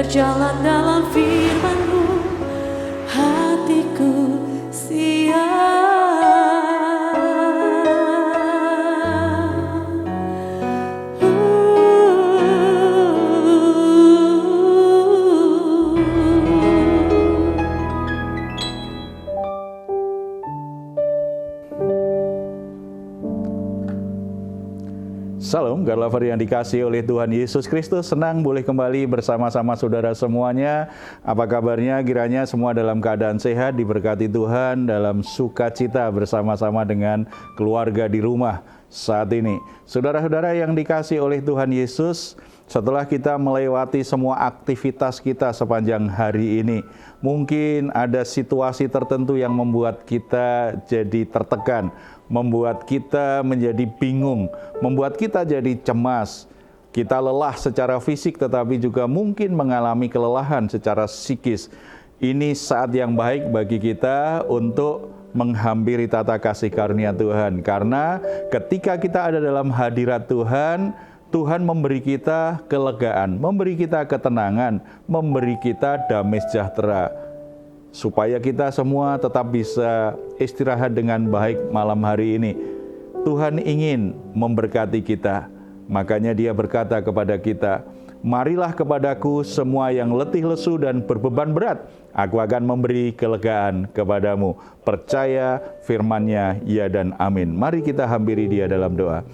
berjalan dalam firman-Mu, hatiku siap. Salam, God lover yang dikasihi oleh Tuhan Yesus Kristus. Senang boleh kembali bersama-sama saudara semuanya. Apa kabarnya? Kiranya semua dalam keadaan sehat, diberkati Tuhan, dalam sukacita bersama-sama dengan keluarga di rumah saat ini. Saudara-saudara yang dikasihi oleh Tuhan Yesus, setelah kita melewati semua aktivitas kita sepanjang hari ini, mungkin ada situasi tertentu yang membuat kita jadi tertekan, membuat kita menjadi bingung, membuat kita jadi cemas. Kita lelah secara fisik tetapi juga mungkin mengalami kelelahan secara psikis. Ini saat yang baik bagi kita untuk menghampiri tata kasih karunia Tuhan. Karena ketika kita ada dalam hadirat Tuhan, Tuhan memberi kita kelegaan, memberi kita ketenangan, memberi kita damai sejahtera. Supaya kita semua tetap bisa istirahat dengan baik malam hari ini. Tuhan ingin memberkati kita. Makanya Dia berkata kepada kita, "Marilah kepadaku semua yang letih lesu dan berbeban berat. Aku akan memberi kelegaan kepadamu." Percaya firman-Nya, ya dan amin. Mari kita hampiri Dia dalam doa.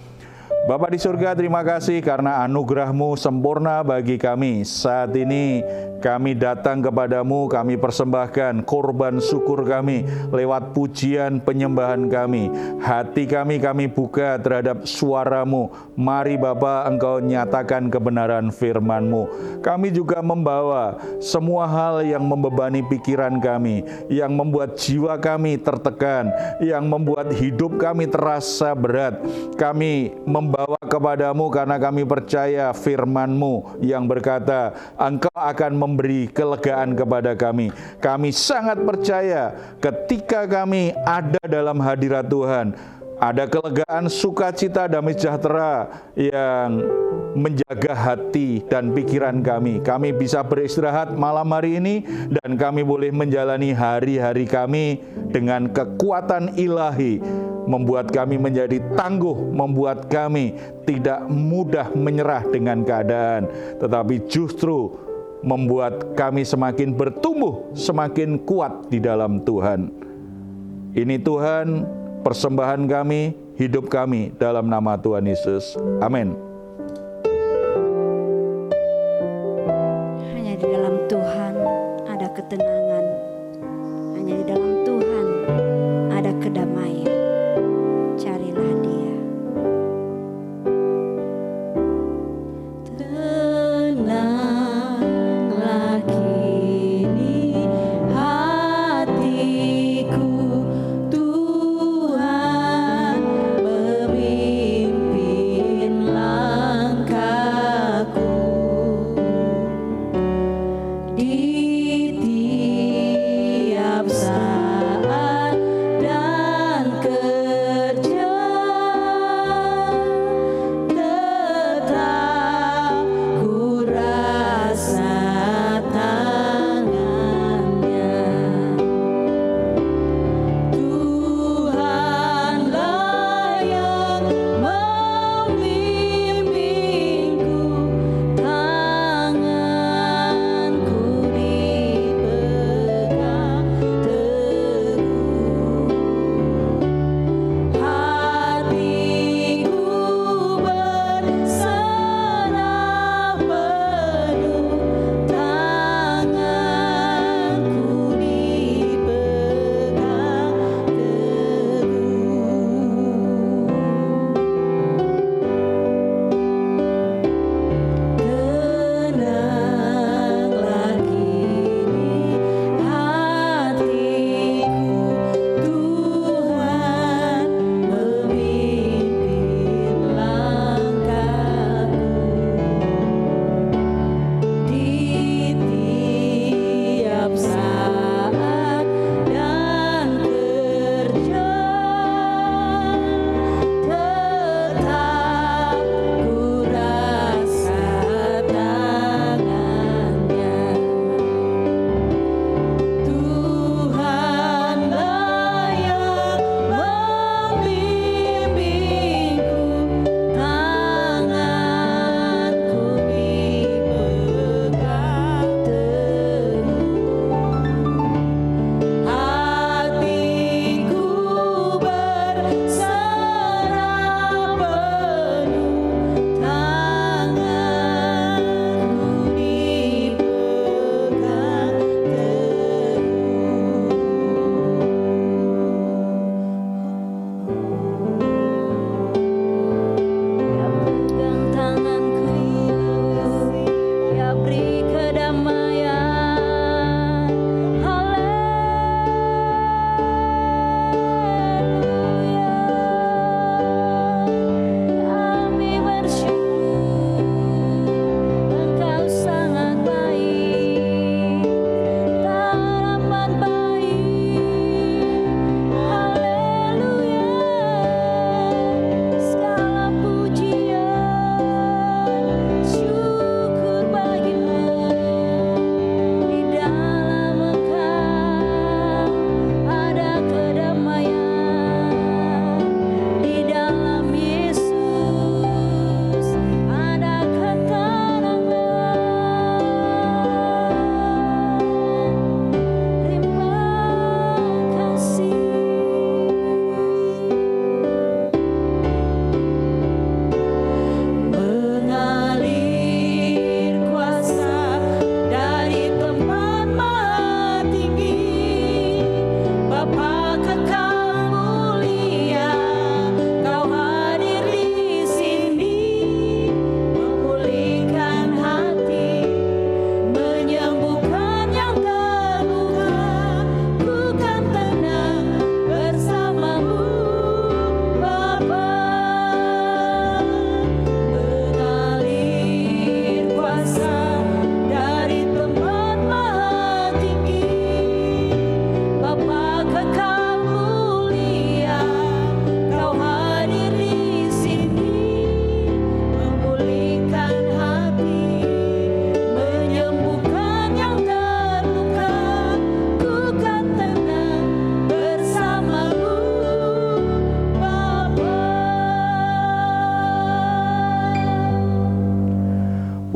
Bapa di surga, terima kasih karena anugerah-Mu sempurna bagi kami. Saat ini kami datang kepadamu, kami persembahkan korban syukur kami lewat pujian penyembahan kami. Hati kami buka terhadap suara-Mu. Mari Bapa, Engkau nyatakan kebenaran firman-Mu. Kami juga membawa semua hal yang membebani pikiran kami, yang membuat jiwa kami tertekan, yang membuat hidup kami terasa berat. Kami membawa kepadamu karena kami percaya firman-Mu yang berkata, Engkau akan memberi kelegaan kepada kami. Kami sangat percaya ketika kami ada dalam hadirat Tuhan, ada kelegaan, sukacita, damai sejahtera yang menjaga hati dan pikiran kami. Kami bisa beristirahat malam hari ini dan kami boleh menjalani hari-hari kami dengan kekuatan ilahi, membuat kami menjadi tangguh, membuat kami tidak mudah menyerah dengan keadaan, tetapi justru membuat kami semakin bertumbuh, semakin kuat di dalam Tuhan. Ini Tuhan, persembahan kami, hidup kami dalam nama Tuhan Yesus. Amin. Hanya di dalam Tuhan ada ketenangan. Hanya di dalam Tuhan ada kedamaian. Carilah Dia. Tenanglah kini hatiku, Tuhan memimpin langkahku.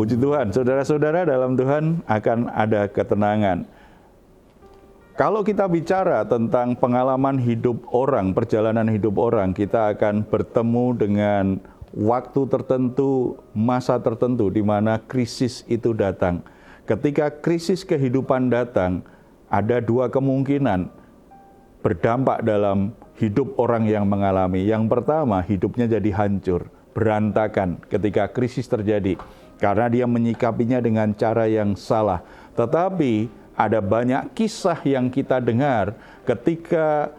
Puji Tuhan, saudara-saudara dalam Tuhan akan ada ketenangan. Kalau kita bicara tentang pengalaman hidup orang, perjalanan hidup orang, kita akan bertemu dengan waktu tertentu, masa tertentu di mana krisis itu datang. Ketika krisis kehidupan datang, ada dua kemungkinan berdampak dalam hidup orang yang mengalami. Yang pertama, hidupnya jadi hancur, berantakan ketika krisis terjadi, karena dia menyikapinya dengan cara yang salah. Tetapi ada banyak kisah yang kita dengar ketika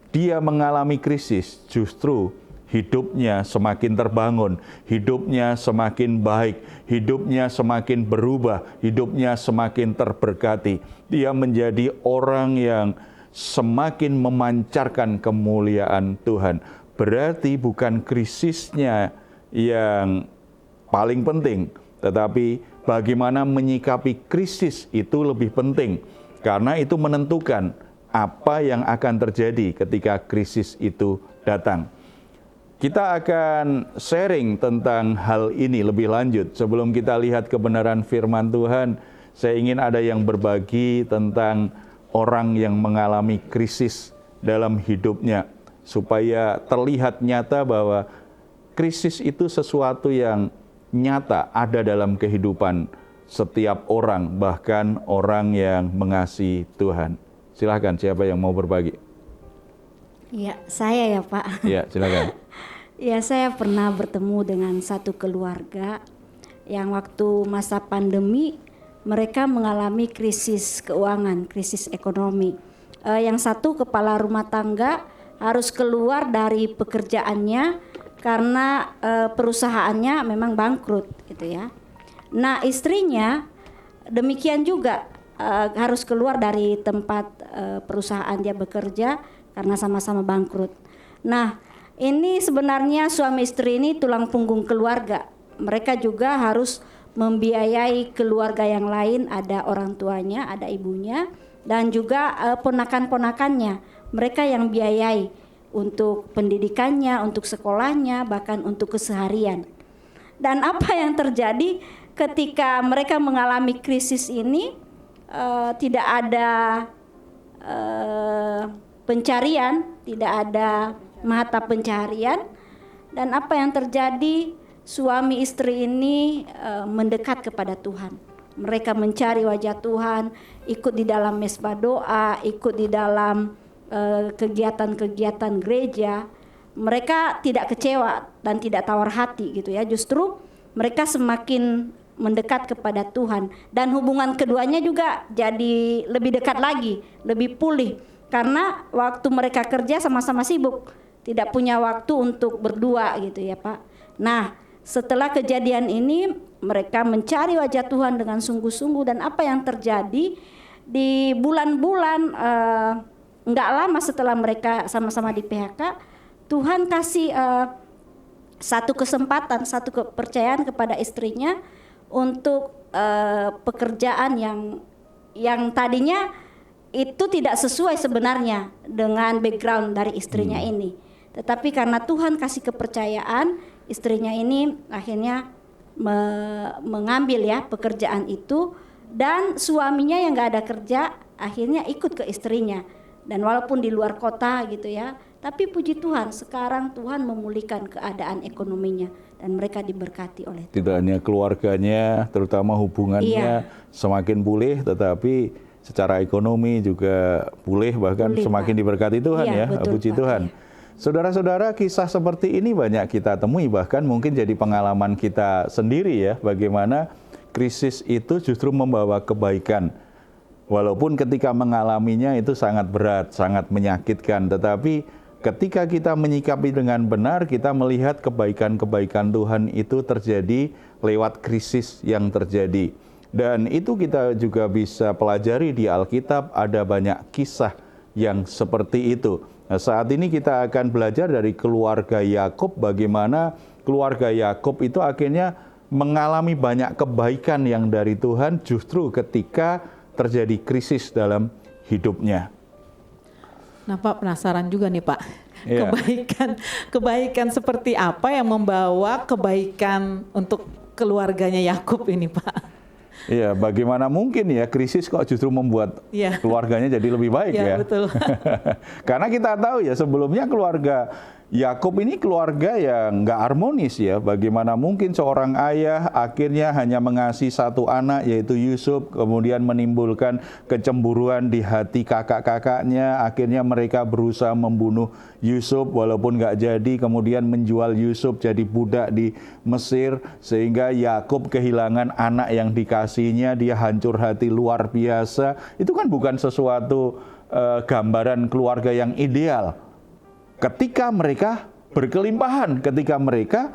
dia mengalami krisis, justru hidupnya semakin terbangun, hidupnya semakin baik, hidupnya semakin berubah, hidupnya semakin terberkati. Dia menjadi orang yang semakin memancarkan kemuliaan Tuhan. Berarti bukan krisisnya yang paling penting, tetapi bagaimana menyikapi krisis itu lebih penting, karena itu menentukan apa yang akan terjadi ketika krisis itu datang. Kita akan sharing tentang hal ini lebih lanjut. Sebelum kita lihat kebenaran firman Tuhan, saya ingin ada yang berbagi tentang orang yang mengalami krisis dalam hidupnya, supaya terlihat nyata bahwa krisis itu sesuatu yang nyata ada dalam kehidupan setiap orang, bahkan orang yang mengasihi Tuhan. Silakan, siapa yang mau berbagi? Ya, saya ya Pak. Ya, silakan. Ya, saya pernah bertemu dengan satu keluarga yang waktu masa pandemi mereka mengalami krisis keuangan, krisis ekonomi. Yang satu kepala rumah tangga harus keluar dari pekerjaannya karena perusahaannya memang bangkrut gitu ya. Nah, istrinya demikian juga harus keluar dari tempat perusahaan dia bekerja karena sama-sama bangkrut. Nah, ini sebenarnya suami istri ini tulang punggung keluarga. Mereka juga harus membiayai keluarga yang lain, ada orang tuanya, ada ibunya, dan juga ponakan-ponakannya. Mereka yang biayai untuk pendidikannya, untuk sekolahnya, bahkan untuk keseharian. Dan apa yang terjadi ketika mereka mengalami krisis ini, tidak ada pencarian, tidak ada mata pencaharian. Dan apa yang terjadi, suami istri ini mendekat kepada Tuhan. Mereka mencari wajah Tuhan, ikut di dalam mesbah doa, ikut di dalam kegiatan-kegiatan gereja. Mereka tidak kecewa dan tidak tawar hati gitu ya. Justru mereka semakin mendekat kepada Tuhan, dan hubungan keduanya juga jadi lebih dekat lagi, lebih pulih, karena waktu mereka kerja sama-sama sibuk, tidak punya waktu untuk berdua gitu ya Pak. Nah, setelah kejadian ini mereka mencari wajah Tuhan dengan sungguh-sungguh, dan apa yang terjadi di bulan-bulan nggak lama setelah mereka sama-sama di PHK, Tuhan kasih satu kesempatan, satu kepercayaan kepada istrinya untuk pekerjaan yang tadinya itu tidak sesuai sebenarnya dengan background dari istrinya ini. Tetapi karena Tuhan kasih kepercayaan, istrinya ini akhirnya mengambil ya pekerjaan itu, dan suaminya yang nggak ada kerja akhirnya ikut ke istrinya. Dan walaupun di luar kota gitu ya, tapi puji Tuhan sekarang Tuhan memulihkan keadaan ekonominya dan mereka diberkati oleh Tuhan. Tidak hanya keluarganya, terutama hubungannya semakin pulih, tetapi secara ekonomi juga pulih, bahkan semakin diberkati Tuhan ya, betul, puji Pak. Tuhan. Saudara-saudara, kisah seperti ini banyak kita temui, bahkan mungkin jadi pengalaman kita sendiri ya, bagaimana krisis itu justru membawa kebaikan. Walaupun ketika mengalaminya itu sangat berat, sangat menyakitkan, tetapi ketika kita menyikapi dengan benar, kita melihat kebaikan-kebaikan Tuhan itu terjadi lewat krisis yang terjadi. Dan itu kita juga bisa pelajari di Alkitab, ada banyak kisah yang seperti itu. Nah, saat ini kita akan belajar dari keluarga Yakub, bagaimana keluarga Yakub itu akhirnya mengalami banyak kebaikan yang dari Tuhan justru ketika terjadi krisis dalam hidupnya. Nah Pak, penasaran juga nih Pak, kebaikan seperti apa yang membawa kebaikan untuk keluarganya Yakub ini, Pak. Iya, bagaimana mungkin ya krisis kok justru membuat Iya. keluarganya jadi lebih baik Iya, ya. betul. Karena kita tahu ya sebelumnya keluarga Yakub ini keluarga yang nggak harmonis ya. Bagaimana mungkin seorang ayah akhirnya hanya mengasihi satu anak yaitu Yusuf, kemudian menimbulkan kecemburuan di hati kakak-kakaknya. Akhirnya mereka berusaha membunuh Yusuf walaupun nggak jadi, kemudian menjual Yusuf jadi budak di Mesir sehingga Yakub kehilangan anak yang dikasihnya, dia hancur hati luar biasa. Itu kan bukan sesuatu gambaran keluarga yang ideal. Ketika mereka berkelimpahan, ketika mereka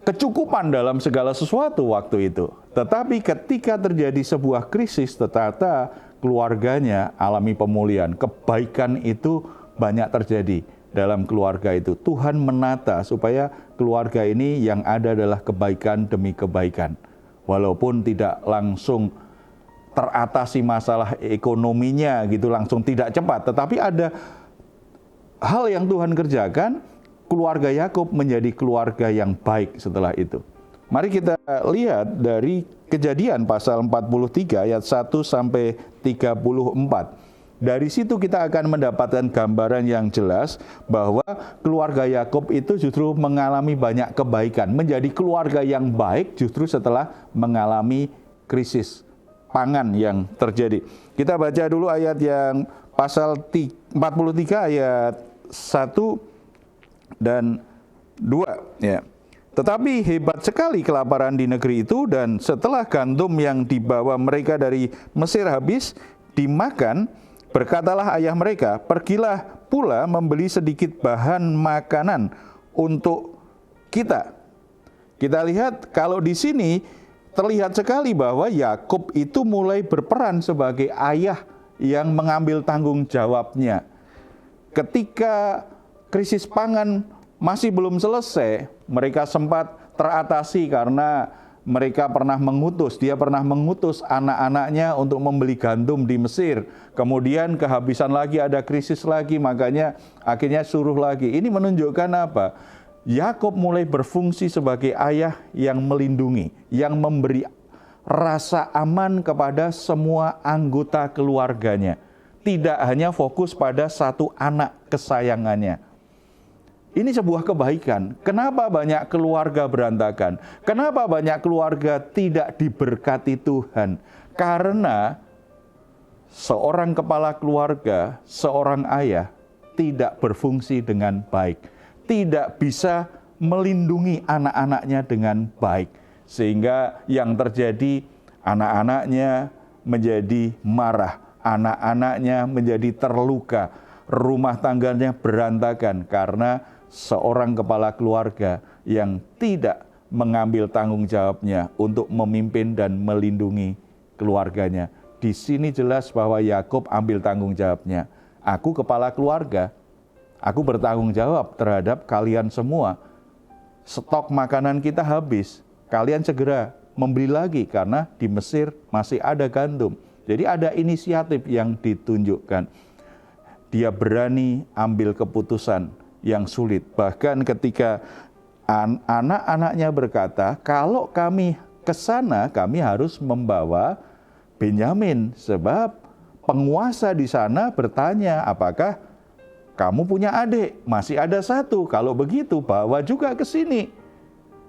kecukupan dalam segala sesuatu waktu itu. Tetapi ketika terjadi sebuah krisis, ternyata keluarganya alami pemulihan. Kebaikan itu banyak terjadi dalam keluarga itu. Tuhan menata supaya keluarga ini yang ada adalah kebaikan demi kebaikan. Walaupun tidak langsung teratasi masalah ekonominya gitu langsung tidak cepat, tetapi ada hal yang Tuhan kerjakan, keluarga Yakub menjadi keluarga yang baik setelah itu. Mari kita lihat dari Kejadian pasal 43 ayat 1 sampai 34. Dari situ kita akan mendapatkan gambaran yang jelas bahwa keluarga Yakub itu justru mengalami banyak kebaikan, menjadi keluarga yang baik justru setelah mengalami krisis pangan yang terjadi. Kita baca dulu ayat yang pasal 43 ayat 1 dan 2 ya. Tetapi hebat sekali kelaparan di negeri itu, dan setelah gandum yang dibawa mereka dari Mesir habis dimakan, berkatalah ayah mereka, "Pergilah pula membeli sedikit bahan makanan untuk kita." Kita lihat kalau di sini terlihat sekali bahwa Yakub itu mulai berperan sebagai ayah yang mengambil tanggung jawabnya. Ketika krisis pangan masih belum selesai, mereka sempat teratasi karena mereka pernah mengutus, dia pernah mengutus anak-anaknya untuk membeli gandum di Mesir. Kemudian kehabisan lagi, ada krisis lagi, makanya akhirnya suruh lagi. Ini menunjukkan apa? Yakub mulai berfungsi sebagai ayah yang melindungi, yang memberi rasa aman kepada semua anggota keluarganya. Tidak hanya fokus pada satu anak kesayangannya. Ini sebuah kebaikan. Kenapa banyak keluarga berantakan? Kenapa banyak keluarga tidak diberkati Tuhan? Karena seorang kepala keluarga, seorang ayah tidak berfungsi dengan baik. Tidak bisa melindungi anak-anaknya dengan baik. Sehingga yang terjadi, anak-anaknya menjadi marah. Anak-anaknya menjadi terluka. Rumah tangganya berantakan karena seorang kepala keluarga yang tidak mengambil tanggung jawabnya untuk memimpin dan melindungi keluarganya. Di sini jelas bahwa Yakub ambil tanggung jawabnya. Aku kepala keluarga, aku bertanggung jawab terhadap kalian semua. Stok makanan kita habis, kalian segera membeli lagi karena di Mesir masih ada gandum. Jadi ada inisiatif yang ditunjukkan. Dia berani ambil keputusan yang sulit. Bahkan ketika anak-anaknya berkata, kalau kami ke sana, kami harus membawa Benyamin. Sebab penguasa di sana bertanya, apakah kamu punya adik? Masih ada satu. Kalau begitu, bawa juga ke sini.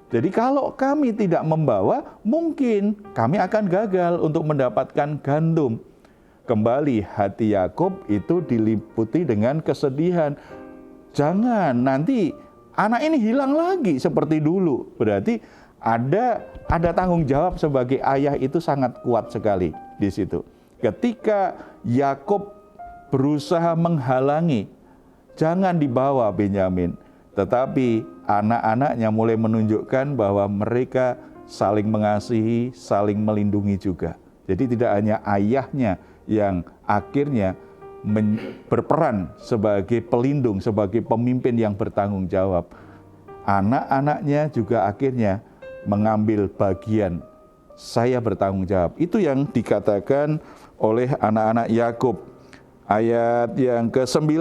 Jadi kalau kami tidak membawa, mungkin kami akan gagal untuk mendapatkan gandum. Kembali hati Yakub itu diliputi dengan kesedihan. Jangan nanti anak ini hilang lagi seperti dulu. Berarti ada tanggung jawab sebagai ayah itu sangat kuat sekali di situ. Ketika Yakub berusaha menghalangi, jangan dibawa Benyamin. Tetapi anak-anaknya mulai menunjukkan bahwa mereka saling mengasihi, saling melindungi juga. Jadi tidak hanya ayahnya yang akhirnya berperan sebagai pelindung, sebagai pemimpin yang bertanggung jawab. Anak-anaknya juga akhirnya mengambil bagian, saya bertanggung jawab. Itu yang dikatakan oleh anak-anak Yakub. ayat yang ke-9.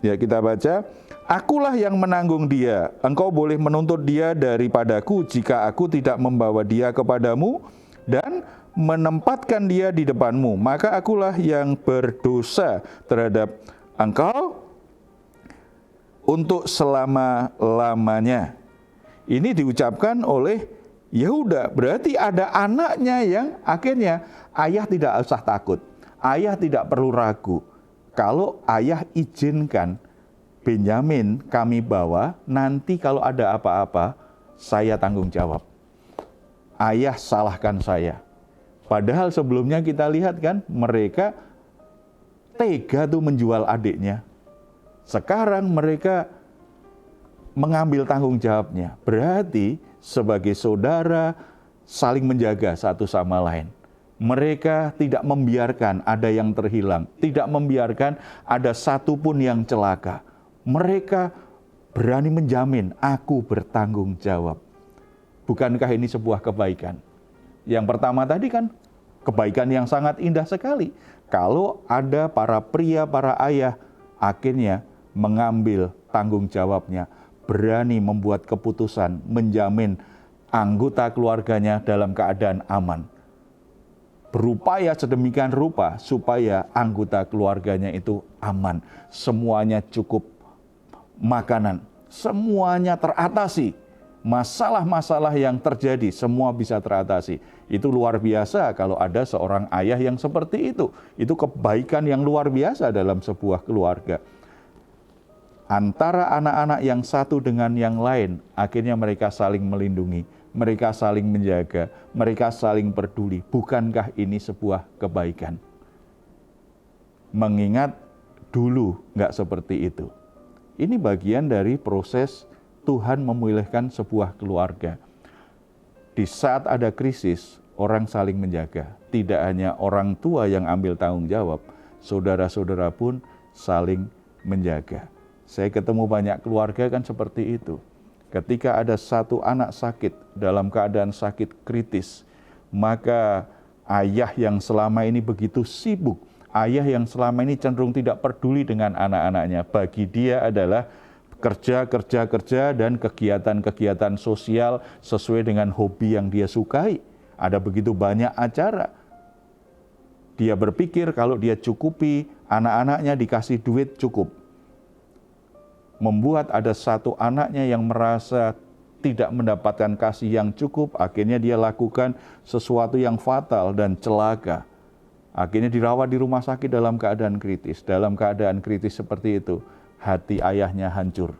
Ya, kita baca, "Akulah yang menanggung dia. Engkau boleh menuntut dia daripadaku jika aku tidak membawa dia kepadamu dan menempatkan dia di depanmu. Maka akulah yang berdosa terhadap engkau untuk selama-lamanya." Ini diucapkan oleh Yehuda. Berarti ada anaknya yang akhirnya ayah tidak usah takut. Ayah tidak perlu ragu. Kalau ayah izinkan Benyamin kami bawa, nanti kalau ada apa-apa, saya tanggung jawab. Ayah salahkan saya. Padahal sebelumnya kita lihat kan, mereka tega tuh menjual adiknya. Sekarang mereka mengambil tanggung jawabnya. Berarti sebagai saudara saling menjaga satu sama lain. Mereka tidak membiarkan ada yang terhilang, tidak membiarkan ada satu pun yang celaka. Mereka berani menjamin, aku bertanggung jawab. Bukankah ini sebuah kebaikan? Yang pertama tadi kan kebaikan yang sangat indah sekali. Kalau ada para pria, para ayah akhirnya mengambil tanggung jawabnya, berani membuat keputusan, menjamin anggota keluarganya dalam keadaan aman. Berupaya sedemikian rupa supaya anggota keluarganya itu aman. Semuanya cukup makanan, semuanya teratasi. Masalah-masalah yang terjadi semua bisa teratasi. Itu luar biasa kalau ada seorang ayah yang seperti itu. Itu kebaikan yang luar biasa dalam sebuah keluarga. Antara anak-anak yang satu dengan yang lain, akhirnya mereka saling melindungi, mereka saling menjaga, mereka saling peduli. Bukankah ini sebuah kebaikan? Mengingat dulu nggak seperti itu. Ini bagian dari proses Tuhan memilihkan sebuah keluarga. Di saat ada krisis, orang saling menjaga. Tidak hanya orang tua yang ambil tanggung jawab, saudara-saudara pun saling menjaga. Saya ketemu banyak keluarga kan seperti itu. Ketika ada satu anak sakit dalam keadaan sakit kritis, maka ayah yang selama ini begitu sibuk, ayah yang selama ini cenderung tidak peduli dengan anak-anaknya, bagi dia adalah kerja dan kegiatan-kegiatan sosial sesuai dengan hobi yang dia sukai. Ada begitu banyak acara. Dia berpikir kalau dia cukupi anak-anaknya dikasih duit cukup. Membuat ada satu anaknya yang merasa tidak mendapatkan kasih yang cukup, akhirnya dia lakukan sesuatu yang fatal dan celaka. Akhirnya dirawat di rumah sakit dalam keadaan kritis. Dalam keadaan kritis seperti itu, hati ayahnya hancur.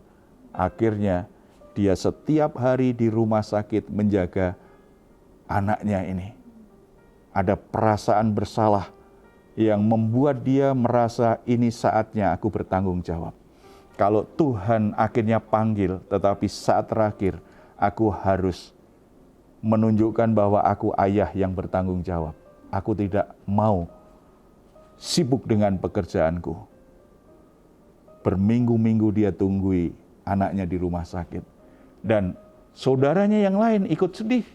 Akhirnya dia setiap hari di rumah sakit menjaga anaknya ini. Ada perasaan bersalah yang membuat dia merasa ini saatnya aku bertanggung jawab. Kalau Tuhan akhirnya panggil, tetapi saat terakhir aku harus menunjukkan bahwa aku ayah yang bertanggung jawab. Aku tidak mau sibuk dengan pekerjaanku. Berminggu-minggu dia tunggui anaknya di rumah sakit. Dan saudaranya yang lain ikut sedih.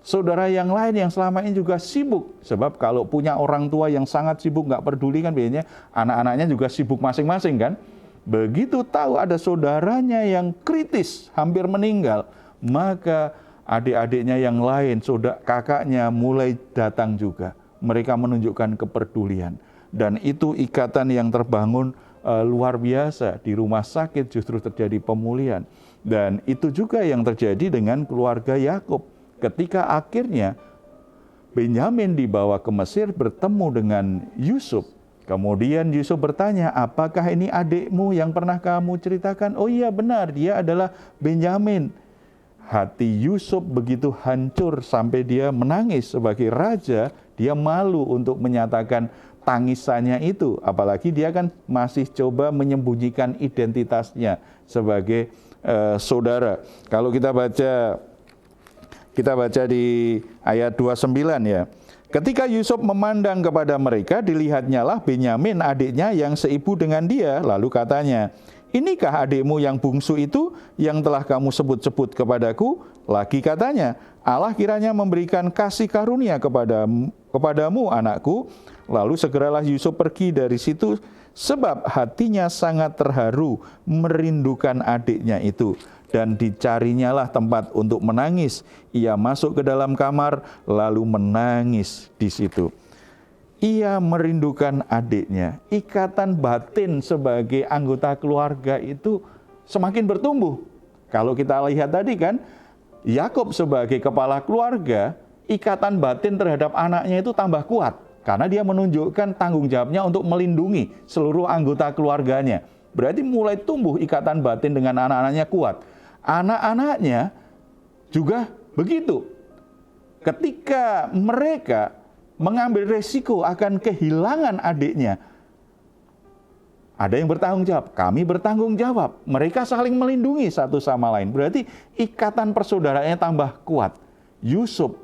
Saudara yang lain yang selama ini juga sibuk. Sebab kalau punya orang tua yang sangat sibuk, gak peduli kan biasanya anak-anaknya juga sibuk masing-masing kan. Begitu tahu ada saudaranya yang kritis, hampir meninggal, maka adik-adiknya yang lain, kakaknya mulai datang juga. Mereka menunjukkan kepedulian. Dan itu ikatan yang terbangun luar biasa. Di rumah sakit justru terjadi pemulihan. Dan itu juga yang terjadi dengan keluarga Yakub. Ketika akhirnya Benyamin dibawa ke Mesir bertemu dengan Yusuf. Kemudian Yusuf bertanya, apakah ini adikmu yang pernah kamu ceritakan? Oh iya benar, dia adalah Benyamin. Hati Yusuf begitu hancur sampai dia menangis sebagai raja. Dia malu untuk menyatakan tangisannya itu. Apalagi dia kan masih coba menyembunyikan identitasnya sebagai saudara. Kalau kita baca di ayat 29 ya. Ketika Yusuf memandang kepada mereka, dilihatnyalah Benyamin adiknya yang seibu dengan dia. Lalu katanya, inikah adikmu yang bungsu itu yang telah kamu sebut-sebut kepadaku? Lagi katanya, Allah kiranya memberikan kasih karunia kepadamu anakku. Lalu segeralah Yusuf pergi dari situ sebab hatinya sangat terharu merindukan adiknya itu. Dan dicarinyalah tempat untuk menangis. Ia masuk ke dalam kamar lalu menangis di situ. Ia merindukan adiknya. Ikatan batin sebagai anggota keluarga itu semakin bertumbuh. Kalau kita lihat tadi kan, Yakub sebagai kepala keluarga, ikatan batin terhadap anaknya itu tambah kuat. Karena dia menunjukkan tanggung jawabnya untuk melindungi seluruh anggota keluarganya. Berarti mulai tumbuh ikatan batin dengan anak-anaknya kuat. Anak-anaknya juga begitu. Ketika mereka mengambil resiko akan kehilangan adiknya, ada yang bertanggung jawab, kami bertanggung jawab. Mereka saling melindungi satu sama lain. Berarti ikatan persaudaraannya tambah kuat. Yusuf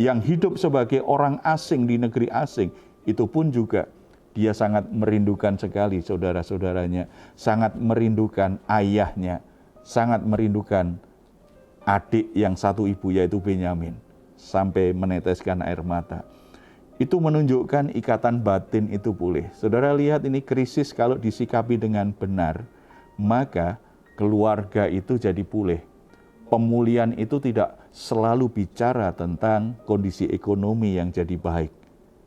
yang hidup sebagai orang asing di negeri asing, itu pun juga dia sangat merindukan sekali saudara-saudaranya, sangat merindukan ayahnya, sangat merindukan adik yang satu ibu yaitu Benyamin, sampai meneteskan air mata. Itu menunjukkan ikatan batin itu pulih. Saudara lihat ini krisis kalau disikapi dengan benar, maka keluarga itu jadi pulih. Pemulihan itu tidak selalu bicara tentang kondisi ekonomi yang jadi baik.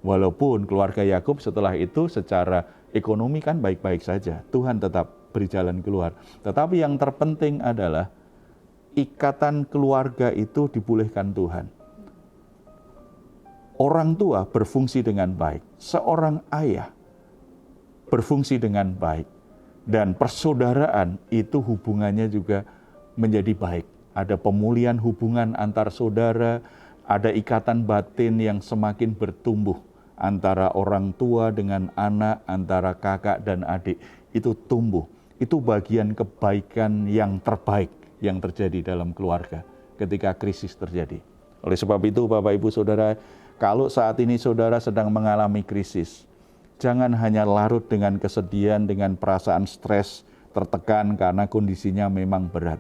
Walaupun keluarga Yakub setelah itu secara ekonomi kan baik-baik saja, Tuhan tetap beri jalan keluar. Tetapi yang terpenting adalah ikatan keluarga itu dipulihkan Tuhan. Orang tua berfungsi dengan baik, seorang ayah berfungsi dengan baik, dan persaudaraan itu hubungannya juga menjadi baik. Ada pemulihan hubungan antar saudara, ada ikatan batin yang semakin bertumbuh antara orang tua dengan anak, antara kakak dan adik, itu tumbuh. Itu bagian kebaikan yang terbaik yang terjadi dalam keluarga ketika krisis terjadi. Oleh sebab itu Bapak Ibu Saudara, kalau saat ini saudara sedang mengalami krisis, jangan hanya larut dengan kesedihan, dengan perasaan stres, tertekan karena kondisinya memang berat.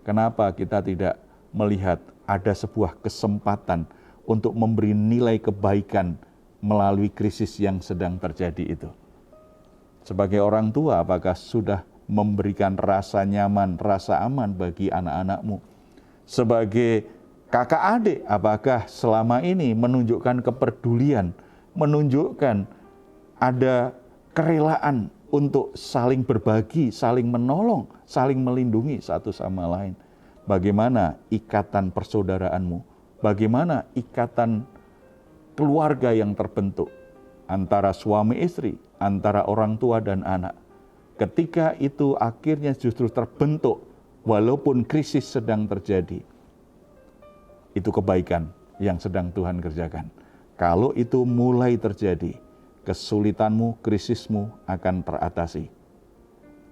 Kenapa kita tidak melihat ada sebuah kesempatan untuk memberi nilai kebaikan melalui krisis yang sedang terjadi itu? Sebagai orang tua, apakah sudah memberikan rasa nyaman, rasa aman bagi anak-anakmu? Sebagai kakak adik, apakah selama ini menunjukkan kepedulian, menunjukkan ada kerelaan untuk saling berbagi, saling menolong, saling melindungi satu sama lain? Bagaimana ikatan persaudaraanmu? Bagaimana ikatan keluarga yang terbentuk antara suami istri, antara orang tua dan anak? Ketika itu akhirnya justru terbentuk, walaupun krisis sedang terjadi, itu kebaikan yang sedang Tuhan kerjakan. Kalau itu mulai terjadi, kesulitanmu, krisismu akan teratasi.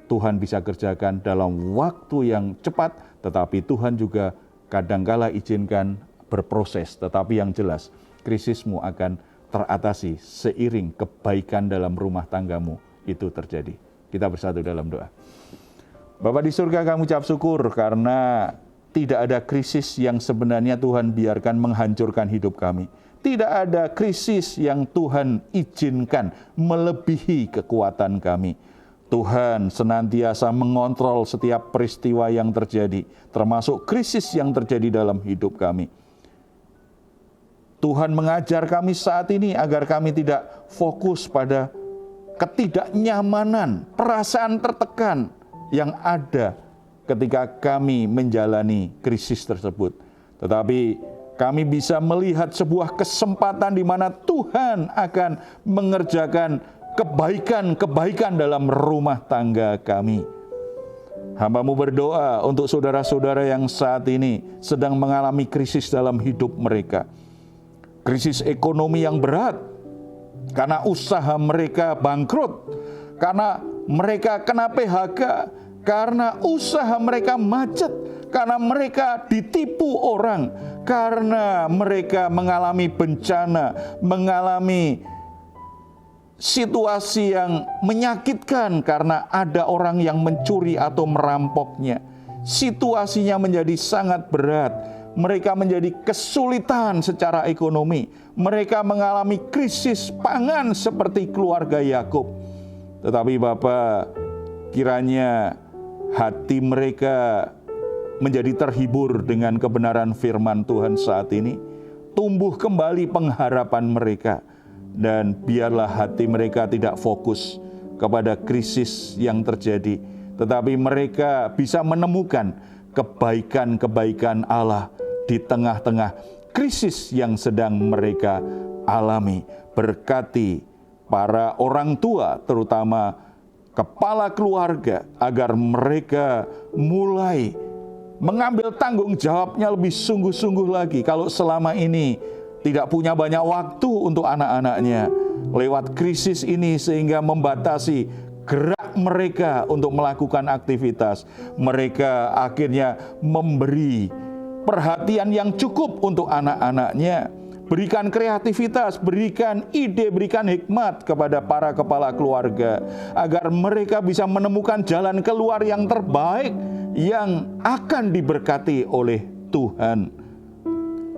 Tuhan bisa kerjakan dalam waktu yang cepat, tetapi Tuhan juga kadangkala izinkan berproses. Tetapi yang jelas, krisismu akan teratasi seiring kebaikan dalam rumah tanggamu itu terjadi. Kita bersatu dalam doa. Bapa di surga, kami ucap syukur karena tidak ada krisis yang sebenarnya Tuhan biarkan menghancurkan hidup kami. Tidak ada krisis yang Tuhan izinkan melebihi kekuatan kami. Tuhan senantiasa mengontrol setiap peristiwa yang terjadi, termasuk krisis yang terjadi dalam hidup kami. Tuhan mengajar kami saat ini agar kami tidak fokus pada ketidaknyamanan, perasaan tertekan yang ada ketika kami menjalani krisis tersebut. Tetapi kami bisa melihat sebuah kesempatan di mana Tuhan akan mengerjakan kebaikan-kebaikan dalam rumah tangga kami. Hamba-Mu berdoa untuk saudara-saudara yang saat ini sedang mengalami krisis dalam hidup mereka. Krisis ekonomi yang berat, karena usaha mereka bangkrut, karena mereka kena PHK, karena usaha mereka macet, karena mereka ditipu orang, karena mereka mengalami bencana, mengalami situasi yang menyakitkan karena ada orang yang mencuri atau merampoknya. Situasinya menjadi sangat berat. Mereka menjadi kesulitan secara ekonomi. Mereka mengalami krisis pangan seperti keluarga Yakub. Tetapi Bapa, kiranya hati mereka menjadi terhibur dengan kebenaran firman Tuhan saat ini. Tumbuh kembali pengharapan mereka. Dan biarlah hati mereka tidak fokus kepada krisis yang terjadi. Tetapi mereka bisa menemukan kebaikan-kebaikan Allah di tengah-tengah krisis yang sedang mereka alami. Berkati para orang tua, terutama kepala keluarga, agar mereka mulai mengambil tanggung jawabnya lebih sungguh-sungguh lagi. Kalau selama ini tidak punya banyak waktu untuk anak-anaknya, lewat krisis ini sehingga membatasi gerak mereka untuk melakukan aktivitas, mereka akhirnya memberi perhatian yang cukup untuk anak-anaknya. Berikan kreativitas, berikan ide, berikan hikmat kepada para kepala keluarga, agar mereka bisa menemukan jalan keluar yang terbaik yang akan diberkati oleh Tuhan.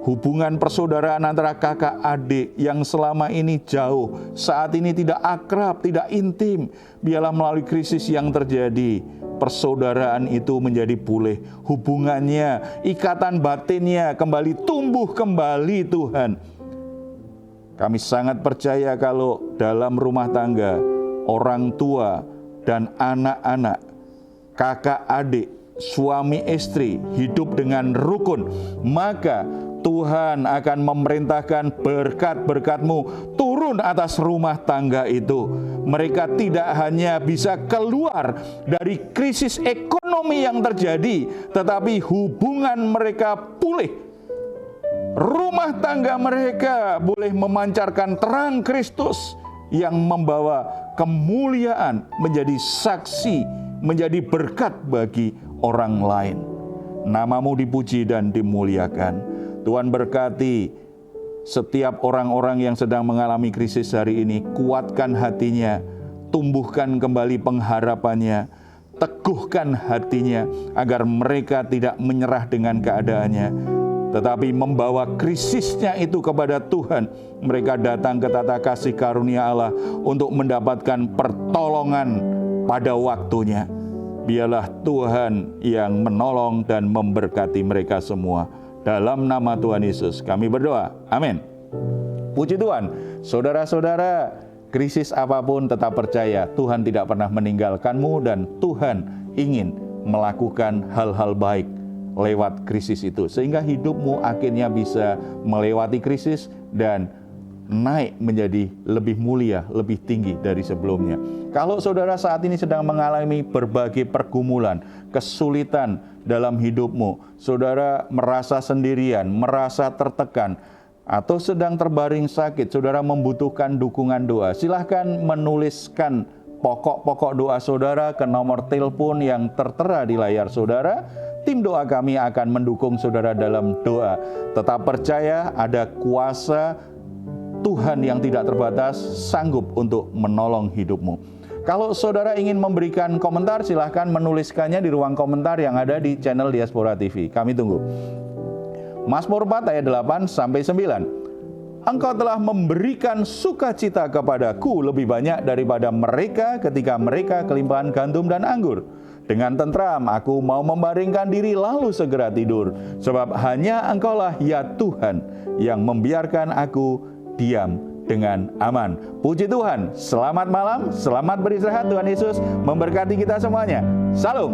Hubungan persaudaraan antara kakak adik yang selama ini jauh, saat ini tidak akrab, tidak intim, biarlah melalui krisis yang terjadi, persaudaraan itu menjadi pulih. Hubungannya, ikatan batinnya kembali tumbuh kembali Tuhan. Kami sangat percaya kalau dalam rumah tangga, orang tua dan anak-anak, kakak adik, suami istri hidup dengan rukun, maka Tuhan akan memerintahkan berkat-berkat-Mu turun atas rumah tangga itu. Mereka tidak hanya bisa keluar dari krisis ekonomi yang terjadi, tetapi hubungan mereka pulih. Rumah tangga mereka boleh memancarkan terang Kristus yang membawa kemuliaan, menjadi saksi, menjadi berkat bagi orang lain. Nama-Mu dipuji dan dimuliakan. Tuhan berkati setiap orang-orang yang sedang mengalami krisis hari ini. Kuatkan hatinya, tumbuhkan kembali pengharapannya, teguhkan hatinya agar mereka tidak menyerah dengan keadaannya, tetapi membawa krisisnya itu kepada Tuhan. Mereka datang ke tata kasih karunia Allah untuk mendapatkan pertolongan pada waktunya. Biarlah Tuhan yang menolong dan memberkati mereka semua. Dalam nama Tuhan Yesus kami berdoa. Amin. Puji Tuhan. Saudara-saudara, krisis apapun tetap percaya Tuhan tidak pernah meninggalkanmu dan Tuhan ingin melakukan hal-hal baik lewat krisis itu. Sehingga hidupmu akhirnya bisa melewati krisis dan naik menjadi lebih mulia, lebih tinggi dari sebelumnya. Kalau saudara saat ini sedang mengalami berbagai pergumulan, kesulitan dalam hidupmu, saudara merasa sendirian, merasa tertekan, atau sedang terbaring sakit, saudara membutuhkan dukungan doa, silahkan menuliskan pokok-pokok doa saudara ke nomor telepon yang tertera di layar saudara. Tim doa kami akan mendukung saudara dalam doa. Tetap percaya ada kuasa Tuhan yang tidak terbatas sanggup untuk menolong hidupmu. Kalau saudara ingin memberikan komentar, silahkan menuliskannya di ruang komentar yang ada di channel Diaspora TV. Kami tunggu. Mazmur 4 ayat 8-9. Engkau telah memberikan sukacita kepadaku lebih banyak daripada mereka ketika mereka kelimpahan gandum dan anggur. Dengan tentram aku mau membaringkan diri lalu segera tidur. Sebab hanya Engkaulah ya Tuhan yang membiarkan aku diam dengan aman. Puji Tuhan. Selamat malam, selamat beristirahat. Tuhan Yesus memberkati kita semuanya. Salam.